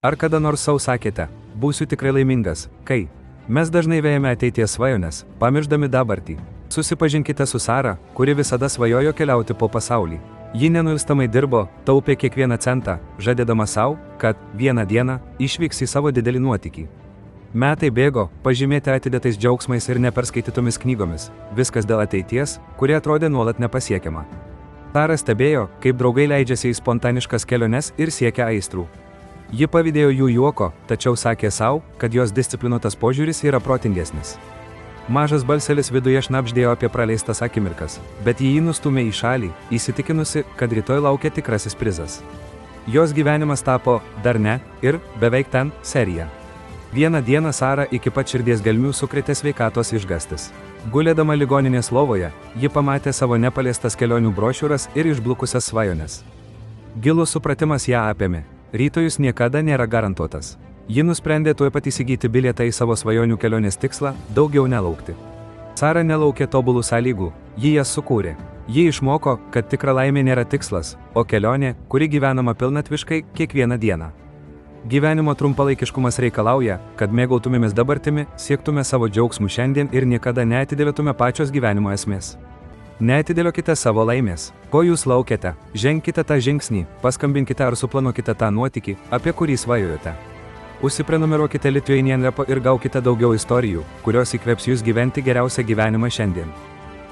Ar kada nors sau sakėte, būsiu tikrai laimingas, kai mes dažnai vejame ateities svajones, pamiršdami dabartį. Susipažinkite su Sara, kuri visada svajojo keliauti po pasaulį. Ji nenuilstamai dirbo, taupė kiekvieną centą, žadėdama savo, kad vieną dieną išvyks į savo didelį nuotykį. Metai bėgo, pažymėti atidėtais džiaugsmais ir neperskaitytomis knygomis, viskas dėl ateities, kuri atrodė nuolat nepasiekiama. Sara stebėjo, kaip draugai leidžiasi į spontaniškas keliones ir siekia aistrų. Ji pavydėjo jų juoko, tačiau sakė savo, kad jos disciplinuotas požiūris yra protingesnis. Mažas balselis viduje šnabždėjo apie praleistas akimirkas, bet ji jį nustumė į šalį, įsitikinusi, kad rytoj laukia tikrasis prizas. Jos gyvenimas tapo dar ne ir beveik ten serija. Vieną dieną Sara iki pat širdies gelmių sukrėtė sveikatos išgastis. Gulėdama ligoninės lovoje, ji pamatė savo nepaliestas kelionių brošiūras ir išblukusias svajones. Gilus supratimas ją apėmė. Rytojus niekada nėra garantuotas. Ji nusprendė tuoj pat įsigyti bilietą į savo svajonių kelionės tikslą, daugiau nelaukti. Sara nelaukė tobulų sąlygų, ji jas sukūrė. Ji išmoko, kad tikra laimė nėra tikslas, o kelionė, kuri gyvenama pilnatviškai kiekvieną dieną. Gyvenimo trumpalaikiškumas reikalauja, kad mėgautumėmės dabartimi, siektume savo džiaugsmų šiandien ir niekada neatidėlėtume pačios gyvenimo esmės. Neatidėliokite savo laimės. Ko jūs laukiate? Ženkite tą žingsnį, paskambinkite ar suplanuokite tą nuotykį, apie kurį svajojote. Užsiprenumeruokite Lithuanian Repo ir gaukite daugiau istorijų, kurios įkveps jūs gyventi geriausią gyvenimą šiandien.